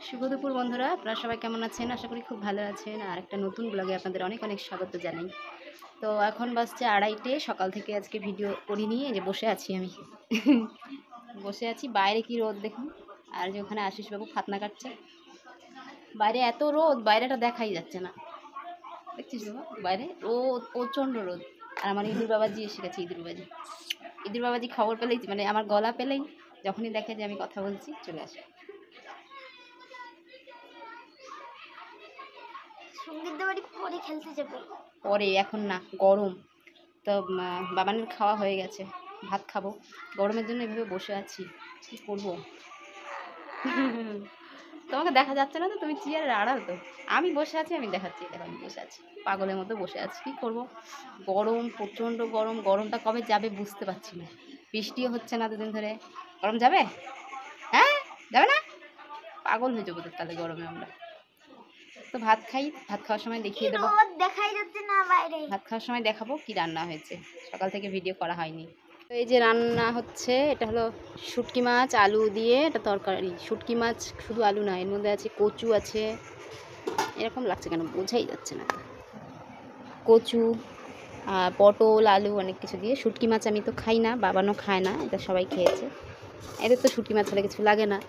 শুভ দুপুর বন্ধুরা, আপনারা সবাই কেমন আছেন? আশা করি খুব ভালো আছেন। আর একটা নতুন ব্লগে আপনাদের অনেক অনেক স্বাগত জানাই। তো এখন বাজছে 2:30, সকাল থেকে আজকে ভিডিও করিনি, এই যে বসে আছি আমি বসে আছি। বাইরে কি রোদ দেখুন, আর যে ওখানে আশিসবাবু ফাতনা কাটছে। বাইরে এত রোদ, বাইরেটা দেখাই যাচ্ছে না, দেখছিস বাবা? বাইরে রোদ, প্রচণ্ড রোদ। আর আমার ইঁদুর বাবাজি এসে গেছে। ইঁদুর বাবাজি খবর পেলেই, মানে আমার গলা পেলেই, যখনই দেখে যে আমি কথা বলছি, চলে আসে। সঙ্গীত বাড়ি পরে খেলতে যাবো, পরে, এখন না, গরম তো। বাবানের খাওয়া হয়ে গেছে, ভাত খাবো। গরমের জন্য এভাবে বসে আছি, কি করবো? তোমাকে দেখা যাচ্ছে না তো, তুমি চেয়ারের আড়াল তো। আমি বসে আছি, আমি দেখাচ্ছি, দেখো আমি বসে আছি, পাগলের মতো বসে আছি। কি করবো? গরম, প্রচণ্ড গরম। গরমটা কবে যাবে বুঝতে পারছি না। বৃষ্টিও হচ্ছে না দুদিন ধরে। গরম যাবে? হ্যাঁ, যাবে না? পাগল হয়ে যাবো তো তাহলে গরমে আমরা। তো ভাত খাই, ভাত খাওয়ার সময় দেখিয়ে দেবো। দেখাই যাচ্ছে না বাইরে। ভাত খাওয়ার সময় দেখাবো কি রান্না হয়েছে, সকাল থেকে ভিডিও করা হয়নি। তো এই যে রান্না হচ্ছে, এটা হলো শুটকি মাছ আলু দিয়ে এটা তরকারি। শুটকি মাছ শুধু আলু না, এর মধ্যে আছে কচু আছে। এরকম লাগছে কেন বোঝাই যাচ্ছে না। কচু, পটল, আলু, অনেক কিছু দিয়ে শুটকি মাছ। আমি তো খাই না, বাবানও খায় না, এটা সবাই খেয়েছে। এদের তো শুটকি মাছ হলে কিছু লাগে না।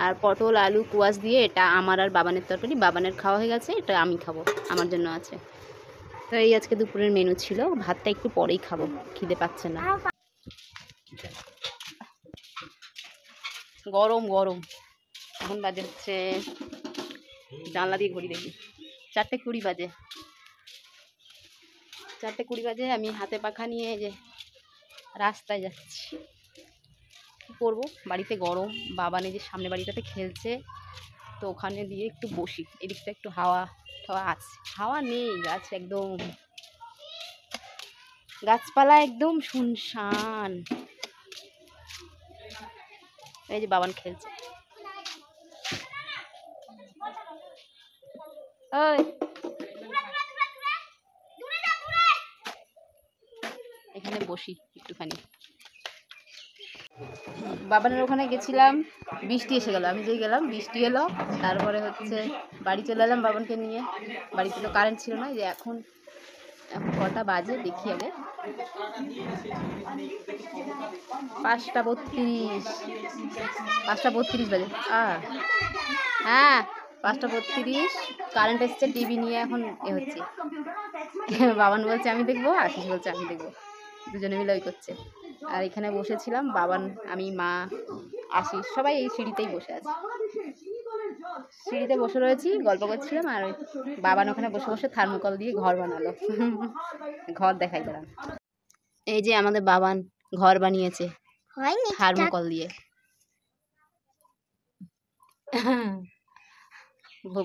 আর পটল, আলু, কুয়াশ দিয়ে, এটা আমার আর বাবানের তরকারি। বাবানের খাওয়া হয়ে গেছে, এটা আমি খাবো, আমার জন্য আছে। তো এই আজকে দুপুরের মেনু ছিল। ভাতটা একটু পরেই খাবো, খিদে পাচ্ছে না। গরম গরম। এখন বাজে হচ্ছে, জানলা দিয়ে ঘড়ি দেখি, 4:20 বাজে। 4:20 বাজে। আমি হাতে পাখা নিয়ে যে রাস্তায় যাচ্ছি। কী করবো, বাড়িতে গরম। বাবানে যে সামনে বাড়িটাতে খেলছে, তো ওখানে দিয়ে একটু বসি। এদিকটা একটু হাওয়া টাওয়া আছে। হাওয়া নেই, গাছ একদম, গাছপালা একদম শুনশান। এই যে বাবান খেলছে। ওই এখানে বসি একটুখানি। বাবানের ওখানে গেছিলাম, বৃষ্টি এসে গেল। আমি যেই গেলাম বৃষ্টি এলো। তারপরে হচ্ছে বাড়ি চলে এলাম বাবানকে নিয়ে। বাড়িতে তো কারেন্ট ছিল না। যে এখন কটা বাজে দেখি আগে, 5:32। 5:32 বাজে। হ্যাঁ, 5:32। কারেন্ট এসছে, টিভি নিয়ে এখন এ হচ্ছে। বাবান বলছে আমি দেখবো, আশিস বলছে আমি দেখবো, দুজনে মিলে ওই করছে। আর এখানে বসেছিলাম, বাবান, আমি, মা, আশিস, সবাই এই সিঁড়িতেই বসে আছে। সিঁড়িতে বসে রয়েছি, গল্প করছিলাম। আর বাবান ওখানে বসে বসে থার্মোকল দিয়ে ঘর বানালো। ঘর দেখাই গেলাম। এই যে আমাদের বাবান ঘর বানিয়েছে থার্মোকল দিয়ে।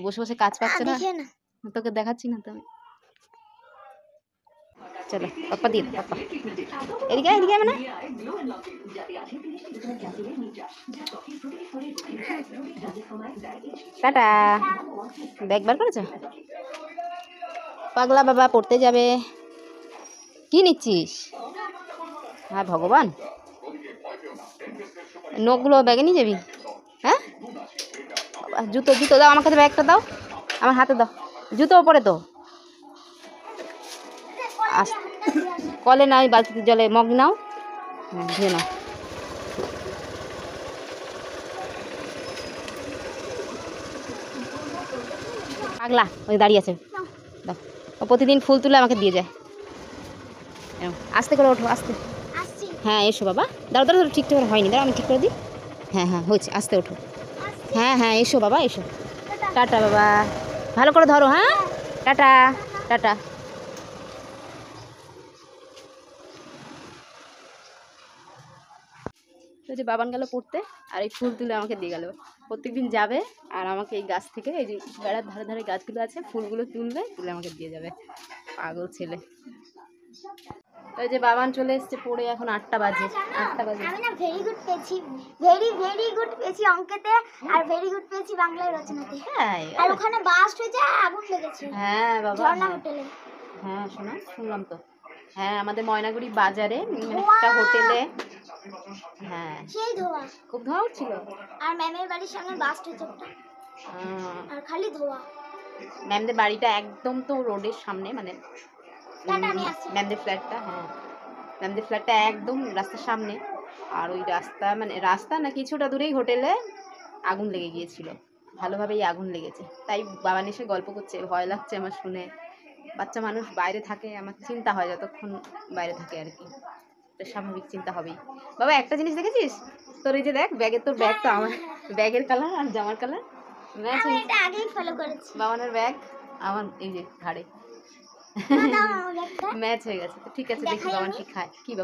বসে বসে কাজ পাচ্ছে না, তোকে দেখাচ্ছি না তো আমি। চলো পাপা দিয়ে, পাপা এদিকে এদিকে মানে টাটা। ব্যাগ বার করেছ? পাগলা বাবা পড়তে যাবে। কি নিচ্ছিস? হ্যাঁ ভগবান, নোটগুলো ব্যাগে নিয়ে যাবি? হ্যাঁ, জুতো জুতো দাও, আমার কাছে ব্যাগটা দাও, আমার হাতে দাও। জুতো ওপরে তো, কলে নাই, বালতিতে জলে মগ নাও, ধুয়ে নাও। পাগলা ওই দাঁড়িয়ে আছে, দাও। ও প্রতিদিন ফুল তুলে আমাকে দিয়ে যায়। আস্তে করে ওঠো, আস্তে। হ্যাঁ এসো বাবা, দাঁড়ো দাঁড়ো, ঠিকঠাক হয়নি, দাঁড়ো আমি ঠিক করে দিই। হ্যাঁ হ্যাঁ হয়েছে, আস্তে ওঠো। হ্যাঁ হ্যাঁ এসো বাবা, এসো। টাটা বাবা, ভালো করে ধরো। হ্যাঁ টাটা টাটা। তো যে বাবান গেল পড়তে, আর এই ফুল তুলে আমাকে দিয়ে গেল। প্রত্যেকদিন যাবে আর আমাকে এই গাছ থেকে, এই যে বেড়ার ধারে ধারে গাছগুলো আছে, ফুলগুলো তুলবে, তুলে আমাকে দিয়ে যাবে। পাগল ছেলে। ওই যে বাবান চলে এসছে পড়ে, এখন 8টা বাজে। 8টা বাজে। আমি না ভেরি গুড পেয়েছি, ভেরি গুড পেয়েছি অঙ্কেতে, আর ভেরি গুড পেয়েছি বাংলায় রচনাতে। আর ওখানে বাস্ট হয়েছে, আগুন লেগেছে। হ্যাঁ বাবা, ঝর্ণা হোটেলে। হ্যাঁ শোনা, শুনলাম তো। হ্যাঁ আমাদের ময়নাগুড়ি বাজারে একটা হোটেলে। হ্যাঁ সেই ধোয়া, খুব ধোঁয়া উঠছিল। আর ম্যামের বাড়ির সামনে বাস্ট হয়েছে ওটা। আর খালি ধোয়া। ম্যামদের বাড়িটা একদম তো রোডের সামনে, মানে টাটা, আমি আসছি। ম্যামদের ফ্ল্যাটটা, হ্যাঁ ম্যামদের ফ্ল্যাটটা একদম রাস্তার সামনে। আর ওই রাস্তা মানে রাস্তা না কিছুটা দূরেই হোটেলে আগুন লেগে গিয়েছিল, ভালোভাবেই আগুন লেগেছে। তাই বাবান এসে গল্প করছে, ভয় লাগছে আমার শুনে। বাচ্চা মানুষ বাইরে থাকে, আমার চিন্তা হয় যতক্ষণ বাইরে থাকে আর কি, তো স্বাভাবিক চিন্তা হবেই। বাবা একটা জিনিস দেখেছিস, তোর এই যে দেখ ব্যাগের, তোর ব্যাগ তো আমার ব্যাগের কালার আর জামার কালার ম্যাচ আমি হয়ে এটা আগেই ফলো করেছি। বাবানের ব্যাগ আমার এই যে ঘাড়ে দাও আমার ব্যাগটা। ম্যাচ হয়ে গেছে। তো ঠিক আছে, দেখি দেখাই বাবান আমি। কি খায়, কি বাবা